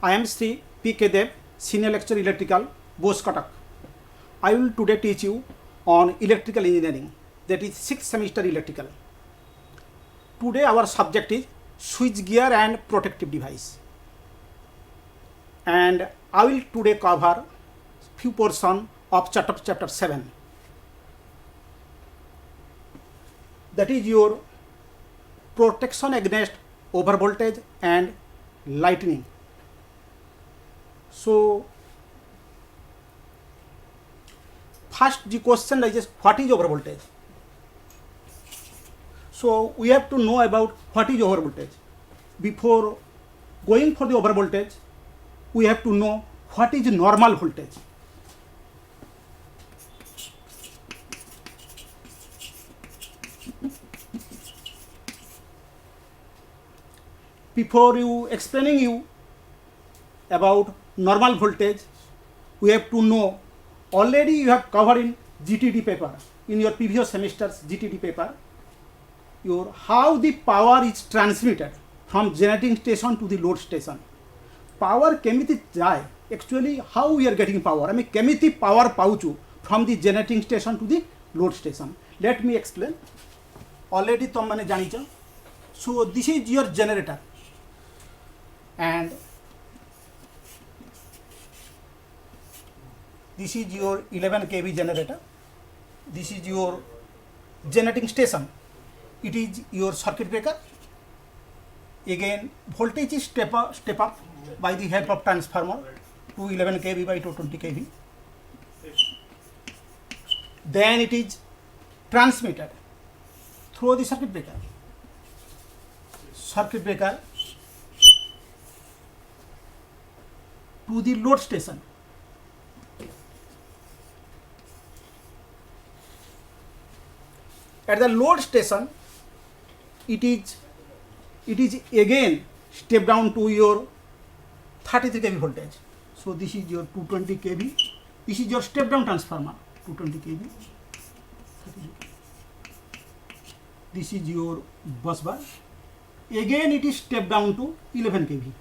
I am Sri P. K. Dev, Senior Lecturer Electrical, Bose Cuttack. I will today teach you on electrical engineering, that is 6th semester electrical. Today our subject is switch gear and protective device. And I will today cover few portion of chapter 7. That is your protection against overvoltage and lightning. So first the question is what is overvoltage? So we have to know about what is overvoltage. Before going for the overvoltage, we have to know what is normal voltage. Before you explaining you about normal voltage, we have to know, already you have covered in GTD paper, in your previous semester's GTD paper, your how the power is transmitted from generating station to the load station. Power केमिति जाए, actually how we are getting power, I mean केमिति power पाउचु from the generating station to the load station. Let me explain. Already तुम मैंने जानी चा. So this is your generator, and this is your 11 kV generator. This is your generating station. It is your circuit breaker. Again, voltage is step up by the help of transformer to 11 kV by 220 kV. Then it is transmitted through the circuit breaker. Circuit breaker to the load station. At the load station, it is again step down to your 33 kV voltage. So this is your 220 kV. This is your step down transformer, 220 kV. This is your bus bar. Again it is step down to 11 kV.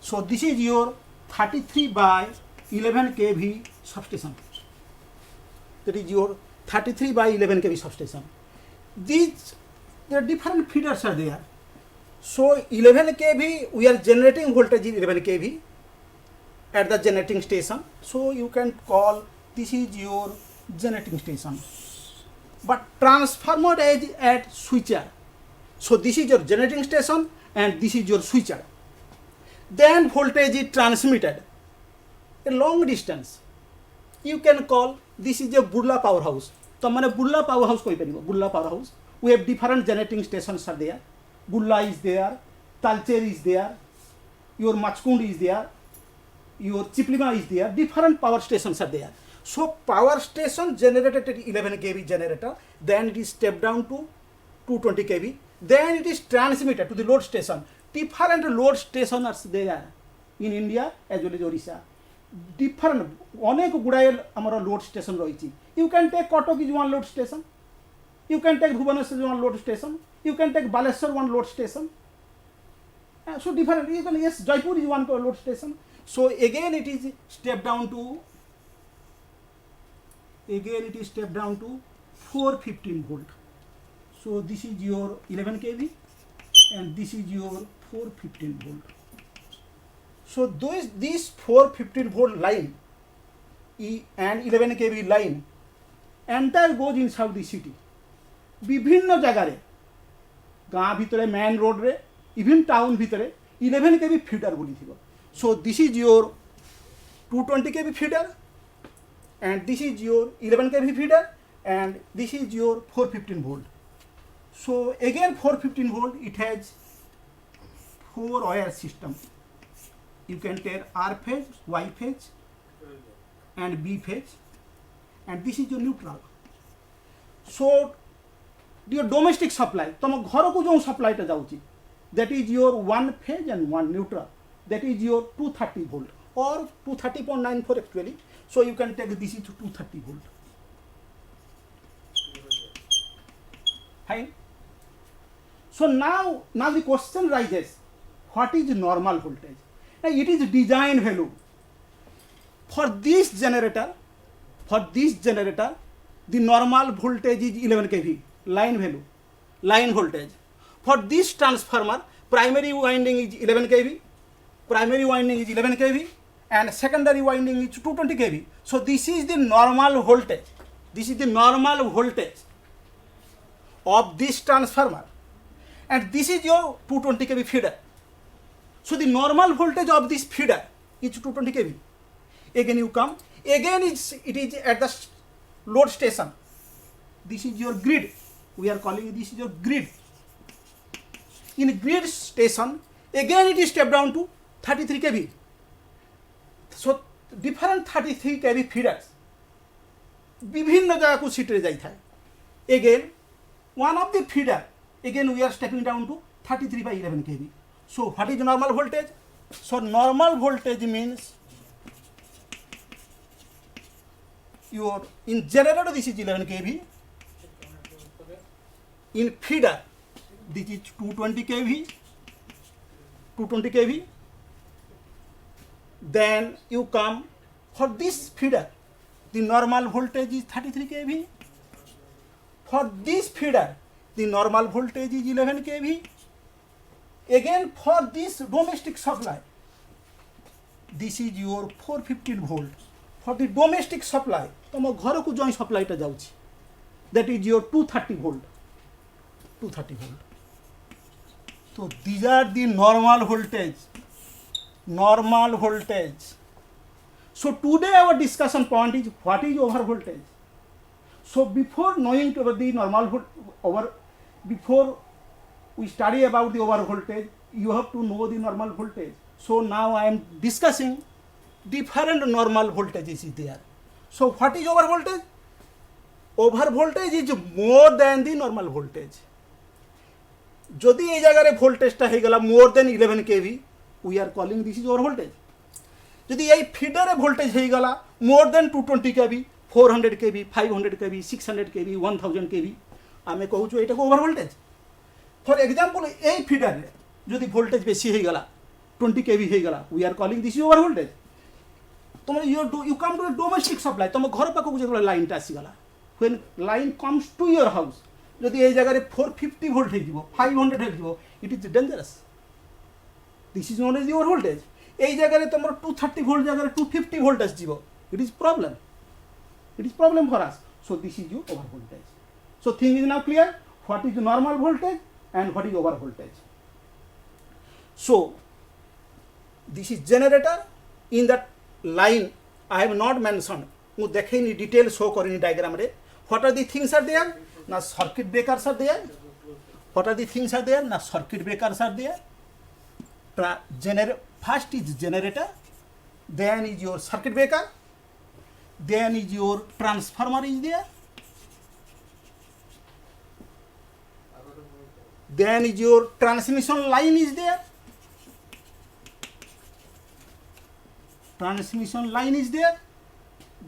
So this is your 33 by 11 kV substation. That is your 33 by 11 kV substation. There are different feeders are there. So 11 kV, we are generating voltage in 11 kV at the generating station. So you can call this is your generating station. But transformer is at switcher. So this is your generating station and this is your switcher. Then voltage is transmitted a long distance. You can call this is a Burla powerhouse. तो मैंने Burla powerhouse कोई परिवार Burla powerhouse. We have different generating stations are there. Burla is there, Talcher is there, your Machkund is there, your Chiplima is there. Different power stations are there. So power station generated at 11 kV generator. Then it is stepped down to 220 kV. Then it is transmitted to the load station. Different load stations are there in India as well as Orissa. Different अनेक गुड़ाए हमारा load station रही. You can take Kotok is one load station. You can take Bhubaneswar one load station. You can take Baleshwar one load station. So different. You can, yes, Jaipur is one load station. So again it is step down to 415 volt. So this is your 11 kV and this is your 415 volt. So this 415 volt line and 11 kV line entire goes inside the city. विभिन्न जगह रे गाँ भितरे main road रे even town भितरे 11 kV feeder बोली थी. So this is your 220 kV feeder and this is your 11 kV feeder and this is your 415 volt. So again 415 volt, it has 4 wire system. You can take R phase, Y phase and B phase, and this is your neutral. So your domestic supply, तुम घर को जो supply टा जाऊँची, that is your one phase and one neutral. That is your 230 volt or 230.94 actually. So you can take this is 230 volt. Fine. So now the question rises, what is normal voltage? Now it is design value. For this generator, the normal voltage is 11 kV, line value, line voltage. For this transformer, primary winding is 11 kV, and secondary winding is 220 kV. So this is the normal voltage. Of this transformer, and this is your 220 kV feeder. So the normal voltage of this feeder is 220 kV. Again you come, again it is at the load station. This is your grid. We are calling this is your grid. In grid station, again it is stepped down to 33 kV. So different 33 kV feeders विभिन्न जगह को सीटे जाई था. Again one of the feeder, again we are stepping down to 33 by 11 kV. So what is normal voltage? So normal voltage means your in generator this is 11 kV, in feeder this is 220 kV. Then you come for this feeder, the normal voltage is 33 kV. For this feeder, the normal voltage is 11 kV. Again for this domestic supply, this is your 415 volt. For the domestic supply, तम घर को जो supply टा जाउची, that is your 230 volt. So these are the normal voltage. So today our discussion point is what is over voltage. So before knowing about the before we study about the over voltage, you have to know the normal voltage. So now I am discussing different normal voltages is there. So what is over voltage? Over voltage is more than the normal voltage. যদি এই জায়গায় ভোল্টেজটা হয়ে গেল more than 11 KV, we are calling this is over voltage. যদি এই ফিডারে voltage হয়ে গেল more than 220 KV, 400 KV, 500 KV, 600 KV, 1000 KV, আমি কହୁଛୁ এটাকে ওভার ভোল্টেজ. ফর এক্সাম্পল এই ফিডারে যদি ভোল্টেজ বেশি হয়ে গেল 20 কেভি হয়ে গেল, we are calling this is over voltage. তোমার you come to domestic supply, তোমার ঘর পাখକୁ যেতବେଳେ লাইনটা আসিগলা, when line comes to your house, যদি এই জায়গায় 450 ভোল্ট হয়ে যাব, 500 হয়ে যাব, it is dangerous. This is known as your voltage. এই জায়গায় তোমার 230 ভোল্ট জায়গায় 250 ভোল্ট আসଯିବ, it is problem for us. So this is your over voltage. So thing is now clear, what is normal voltage and what is over voltage. So this is generator. In that line I have not mention, ମୁଁ ଦେଖେଇନି detail show করিনি ডায়াগ্রামরে. What are the things are there? না circuit breakers are there. What are the things are there? না circuit breakers are there. First is generator, then is your circuit breaker, then is your transformer is there, then is your transmission line is there,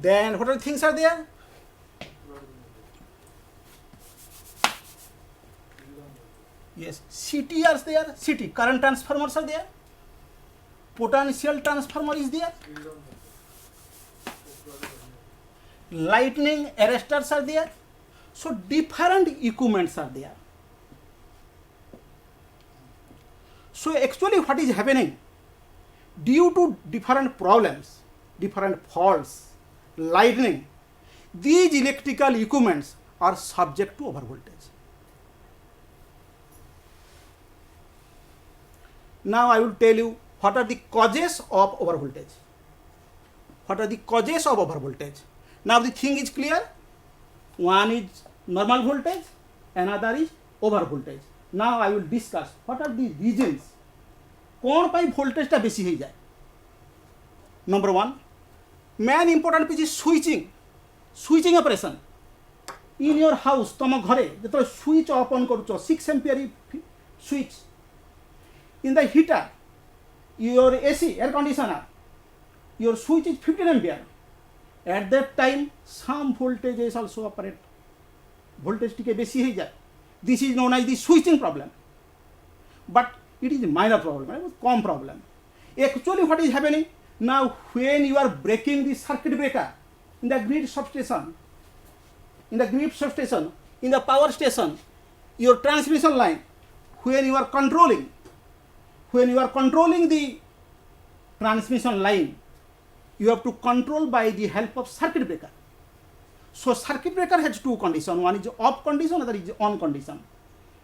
then what are the things are there? Yes, CT is there, CT current transformers are there, potential transformer is there, lightning arresters are there. So different equipments are there. So actually what is happening, due to different problems, different faults, lightning, these electrical equipments are subject to overvoltage. Now I will tell you what are the causes of overvoltage. Now the thing is clear. One is normal voltage, another is over voltage. Now I will discuss what are the reasons कौन पाई voltage टा बेसी हो जाए. Number one, main important piece is switching operation. In your house, तुम घरे जो switch open करूँ 6 ampere switch. In the heater, your AC, air conditioner, your switch is 15 ampere. At that time, some voltage is also operate. Voltage टिके बेसी हो जाए. This is known as the switching problem, but it is a minor problem, common problem. Actually, what is happening now when you are breaking the circuit breaker in the grid substation, in the power station, your transmission line, when you are controlling the transmission line, you have to control by the help of circuit breaker. So circuit breaker has two conditions. One is off condition, other is on condition.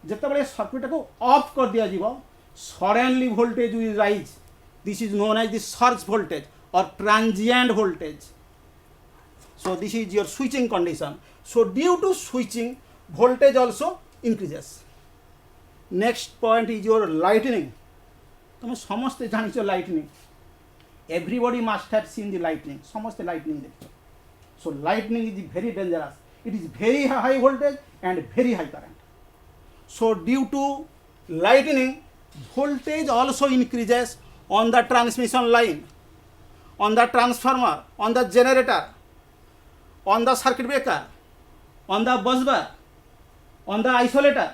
ଯେତେବେଳେ circuit को of कर दिया जीवो, suddenly voltage will rise. This is known as the surge voltage or transient voltage. So this is your switching condition. So due to switching, voltage also increases. Next point is your lightning. तुम समस्ते जानिଛ lightning. Everybody must have seen the lightning. समस्ते lightning देखो. So lightning is very dangerous. It is very high voltage and very high current. So due to lightning, voltage also increases on the transmission line, on the transformer, on the generator, on the circuit breaker, on the bus bar, on the isolator.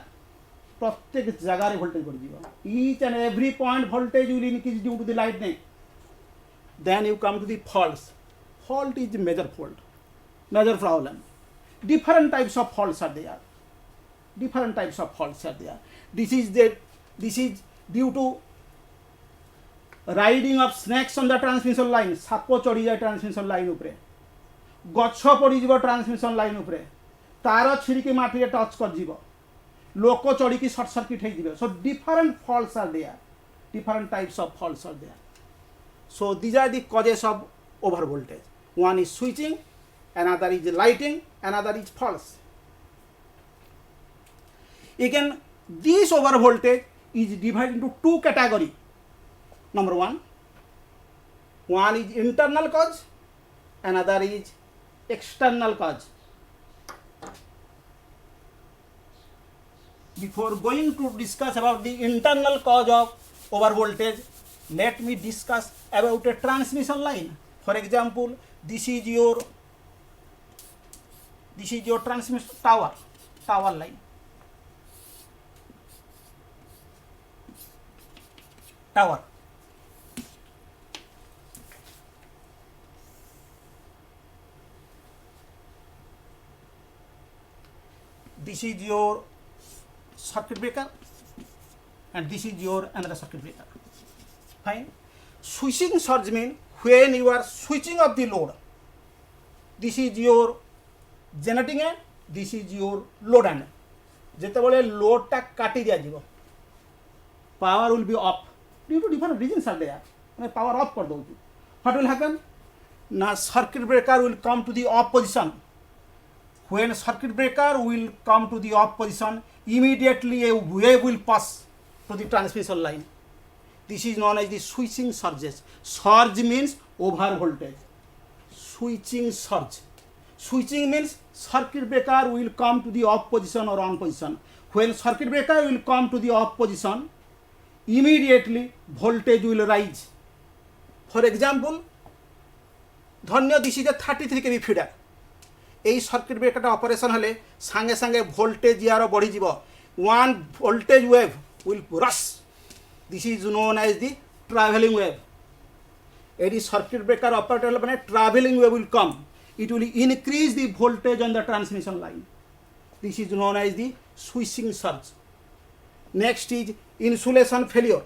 प्रत्येक जगह voltage बढ़ जाएगा. Each and every point voltage will increase due to the lightning. Then you come to the faults. Fault is major fault, major problem. Different types of faults are there. This is due to riding of snakes on the transmission line. साप चढ़ी जाए transmission line उपरे, गच्छ पड़ी जीव transmission line उपरे, तार छिड़की माटी टच कर जीव, लोक चढ़ी की short circuit है जीव. So different faults are there. Different types of faults are there. So these are the causes of over voltage. One is switching, another is lighting, another is faults. Again, this over voltage is divided into two categories. Number one is internal cause, another is external cause. Before going to discuss about the internal cause of over voltage, let me discuss about a transmission line. For example, this is your transmission tower line. Tower. This is your circuit breaker and this is your another circuit breaker. Fine. Switching surge means when you are switching off the load. This is your generating end, this is your load end. ଯେତେବେଳେ load टा काटी दिया जीवो, power will be off. Due to different reasons are there. Power off कर दो. What will happen? Now circuit breaker will come to the off position. When circuit breaker will come to the off position, immediately a wave will pass to the transmission line. This is known as the switching surges. Surge means over voltage. Switching surge. Switching means circuit breaker will come to the off position or on position. When circuit breaker will come to the off position, immediately voltage will rise. For example, धन्य this is a 33 kV feeder. এই circuit breaker operation हेले सांगे सांगे voltage यार बढ़ी जीव. One voltage wave will rush. This is known as the traveling wave. Any circuit breaker operator बने traveling wave will come. It will increase the voltage on the transmission line. This is known as the switching surge. Next is insulation failure.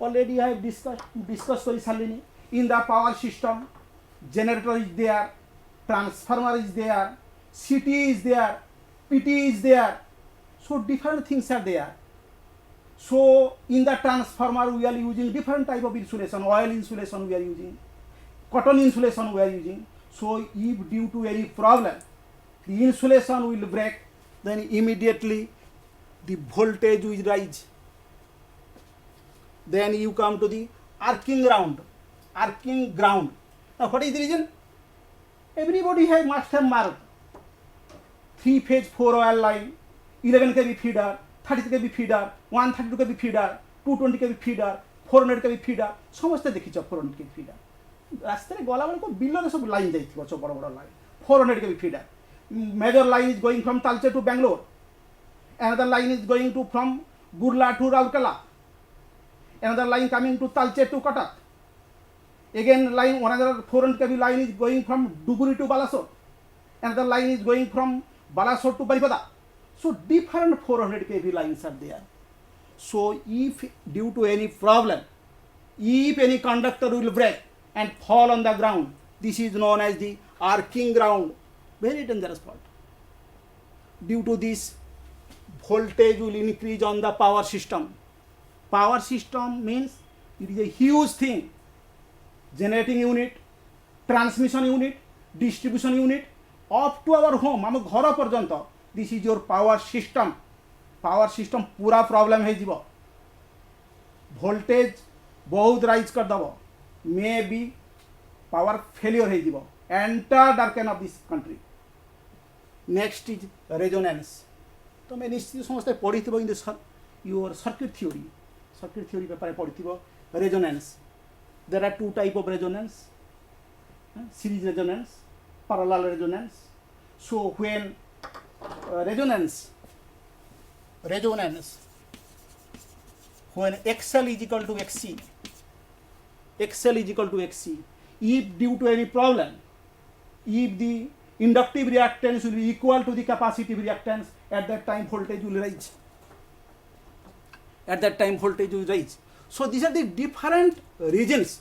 Already I have discussed in the power system. Generator is there, transformer is there, CT is there, PT is there. So different things are there. So in the transformer we are using different type of insulation. Oil insulation we are using, cotton insulation we are using. So if due to any problem the insulation will break, then immediately the voltage will rise. Then you come to the arcing ground. Now what is the reason? Everybody must have marked 3-phase 4 oil line, 11 kV feeder, 30 kV feeder, 132 kV feeder, 220 kV feeder, 400 kV feeder. समस्ते देखी 400 kV feeder. रास्ते में गला वाले को बिल्लो ने सब लाइन जाती है, बड़ा बड़ा line 400 kV feeder. major line is going from Talcher to Bangalore. Another line is going to from Burla to Raurkela. Another line coming to Talcher to Cuttack. Again, another 400 kV line is going from Duguri to Balasore. Another line is going from Balasore to Baripada. So different 400 kV lines are there. So if due to any problem, if any conductor will break and fall on the ground, this is known as the arcing ground, very dangerous fault. Due to this, voltage will increase on the power system. Power system means it is a huge thing. Generating unit, transmission unit, distribution unit, up to our home, आम घर पर्यंत, this is your power system. Power system पूरा problem है जीवो. Voltage बहुत rise कर दबो. May be power failure है जीवो. Enter darken of this country. Next is resonance. तो मैं निश्चित समझते पढ़ी थी in the your circuit theory paper पढ़ी थी resonance. There are two type of resonance, series resonance, parallel resonance. So when resonance, when XL is equal to XC, if due to any problem, if the inductive reactance will be equal to the capacitive reactance, at that time voltage will rise. So these are the different reasons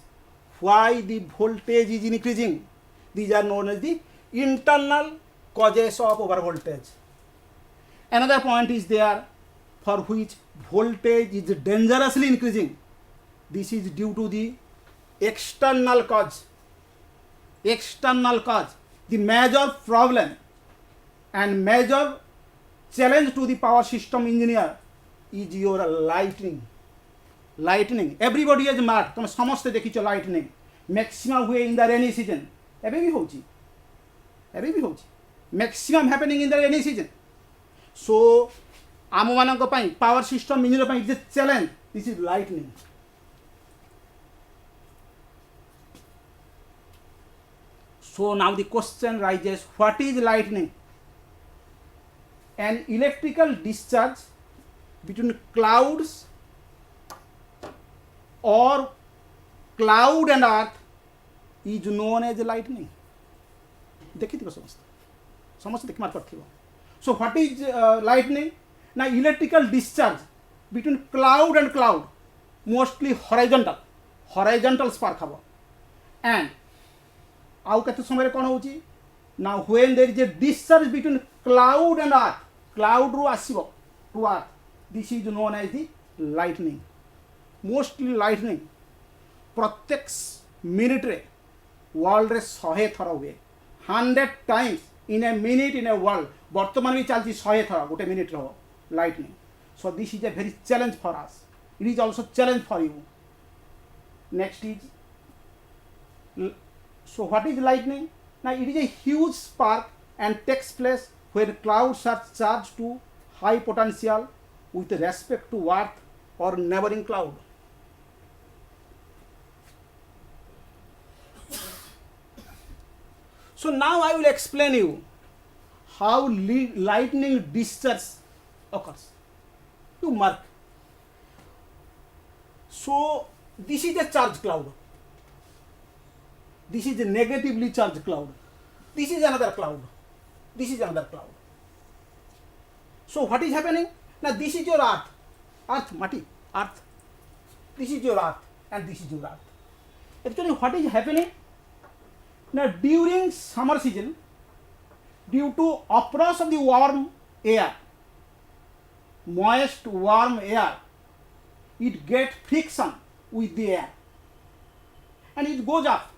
why the voltage is increasing. These are known as the internal causes of overvoltage. Another point is there for which voltage is dangerously increasing. This is due to the external cause. The major problem and major challenge to the power system engineer is your lightning. Everybody has marked, तुम समझते देखी चो lightning. Maximum हुए in the rainy season. एबे भी होची. Maximum happening in the rainy season. So आम मानक पाई power system engineer pi is a challenge. This is lightning. So now the question rises, what is lightning? An electrical discharge between clouds or cloud and earth is known as lightning. देखी थी समस्त देख मार करती हो. So what is lightning? Now electrical discharge between cloud and cloud, mostly horizontal spark हबो. And आउ केते समय रे कोन होची? Now when there is a discharge between cloud and earth, cloud ru आसीबो to earth, this is known as the lightning. Mostly lightning प्रत्येक minute रे world रे 100 थर हुए, 100 times in a minute in a world. वर्तमान भी चलती 100 थर गोटे मिनिट रो lightning. So this is a very challenge for us. It is also challenge for you. Next is, so what is lightning? Now it is a huge spark and takes place when clouds are charged to high potential with respect to earth or neighboring cloud. So now I will explain you how lightning discharge occurs. You mark. So this is a charged cloud. This is a negatively charged cloud. This is another cloud. This is another cloud. So what is happening? Now this is your earth. Mati, earth. This is your earth and this is your earth. Actually what is happening? Now during summer season, due to approach of the warm air, moist warm air, it gets friction with the air and it goes up.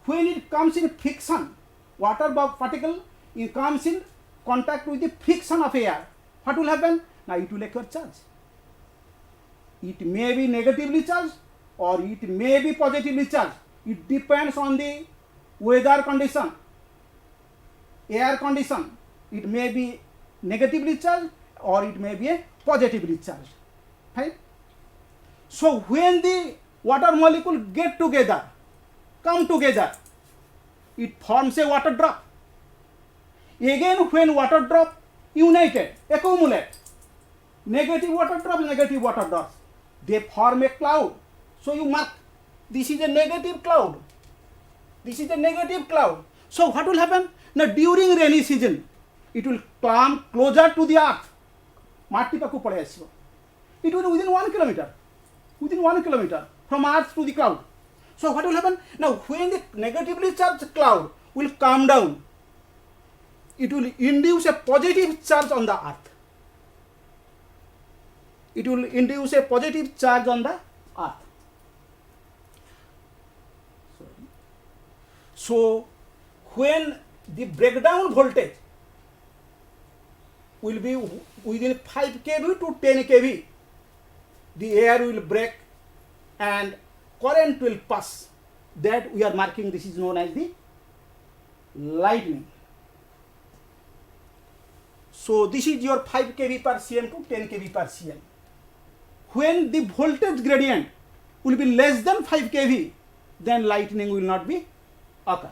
When it comes in friction, water particle, it comes in contact with the friction of air. What will happen? Now it will acquire charge. It may be negatively charged or it may be positively charged. It depends on the weather condition, air condition. It may be negatively charged or it may be a positively charged. Right? So when the water molecule come together, it forms a water drop. Again, when water drop united, accumulate, negative water drops, they form a cloud. So you mark, this is a negative cloud. This is a negative cloud. So what will happen? Now during rainy season, it will come closer to the earth. It will be within 1 kilometer. Within 1 kilometer from earth to the cloud. So what will happen? Now when the negatively charged cloud will come down, it will induce a positive charge on the earth. It will induce a positive charge on the earth. So when the breakdown voltage will be within 5 kV to 10 kV, the air will break and current will pass. That we are marking, this is known as the lightning. So this is your 5 kV per cm to 10 kV per cm. When the voltage gradient will be less than 5 kV, then lightning will not be occur.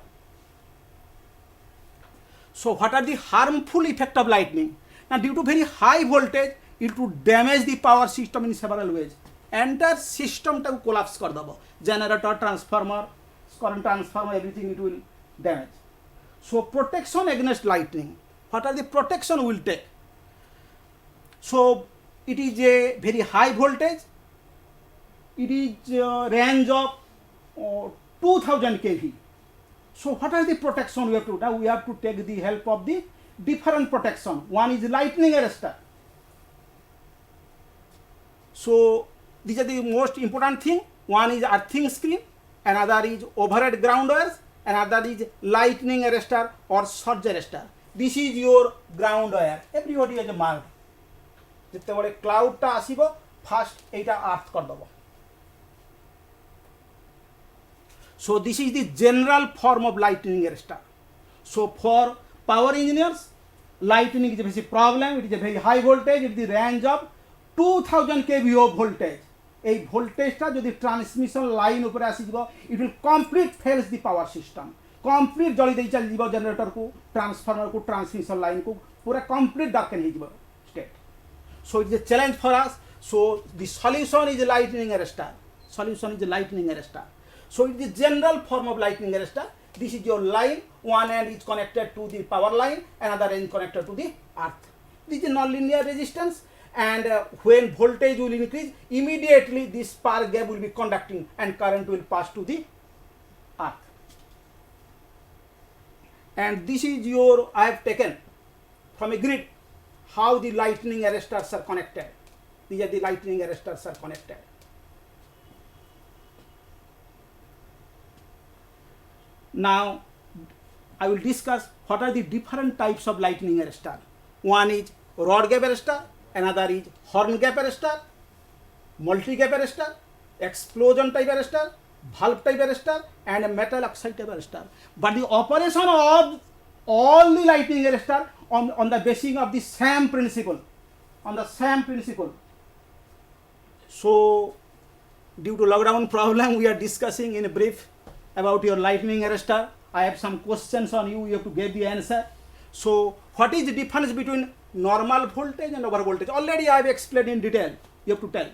So what are the harmful effect of lightning? Now due to very high voltage, it will damage the power system in several ways. Entire system to collapse kar dabo. Generator, transformer, current transformer, everything it will damage. So protection against lightning. What are the protection we will take? So it is a very high voltage. It is a range of 2000 kV. So what are the protection we have to? Now we have to take the help of the different protection. One is lightning arrestor. So these are the most important thing. One is earthing screen, another is overhead ground wires, another is lightning arrestor or surge arrestor. This is your ground wire. Everybody has a mark. যেতବେଳେ ক্লাউডটা আসিব first এইটা আর্থ করদেব. So this is the general form of lightning arrestor. So for power engineers, lightning is a very problem. It is a very high voltage. It is the range of 2000 kV of voltage. এই ভোল্টেজটা যদি transmission line উপরে আসিଯିବ, it will complete fails the power system. Complete Jolly দেই চালিଯିବ জেনারেटर को, transformer को, transmission line को पूरा complete darken ହେଇଯିବ state. So it is a challenge for us. So the solution is lightning arrestor. Solution is lightning arrestor. So it is the general form of lightning arrestor. This is your line. One end is connected to the power line, another end connected to the earth. This is non-linear resistance, and when voltage will increase, immediately this spark gap will be conducting and current will pass to the earth. And this is your, I have taken from a grid how the lightning arresters are connected. These are the lightning arresters are connected. Now I will discuss what are the different types of lightning arrestor. One is rod gap arrestor, another is horn gap arrestor, multi gap arrestor, explosion type arrestor, valve type arrestor, and a metal oxide type arrestor. But the operation of all the lightning arrestor on the basis of the same principle. On the same principle. So due to lockdown problem, we are discussing in a brief about your lightning arrestor. I have some questions on you. You have to give the answer. So what is the difference between normal voltage and over voltage? Already I have explained in detail. You have to tell.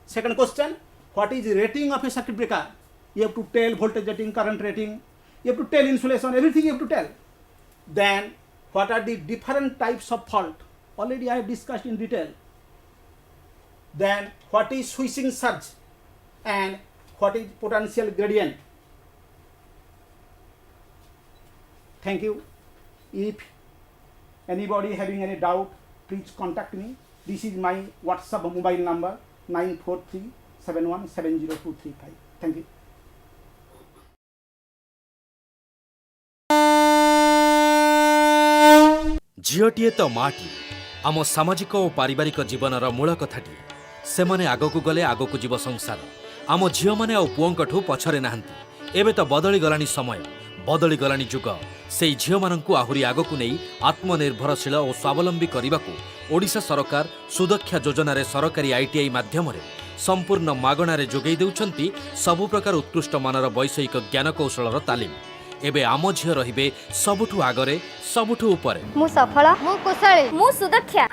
Second question, what is the rating of a circuit breaker? You have to tell voltage rating, current rating. You have to tell insulation, everything you have to tell. Then what are the different types of fault? Already I have discussed in detail. Then what is switching surge and what is potential gradient? Thank you. If anybody having any doubt, please contact me. This is my WhatsApp mobile number 9437170235. Thank you. झीटीए तो माटी आम सामाजिक और पारिवारिक जीवनर मूल कथाटी सेमाने आगकू गले आगकू जीव संसार आम झील मैंने और पुओंकठू पछरे नाहांती एबे तो बदली गलानी समय बदली गलानी जुग से झील मानकू आहुरी आगकू नहीं आत्मनिर्भरशील और स्वावलंबी करने को ओडिशा सरकार सुदक्षा योजन सरकारी आईटीआई माध्यम संपूर्ण मागणार जोगई देउछंती सबु प्रकार उत्कृष्ट मानर वैषयिक ज्ञान कौशलर तालीम एबे आम झियो रहिबे सबुठु आगरे सबुठु उपरे। मु सफल मु कुशली मु सुदक्षा।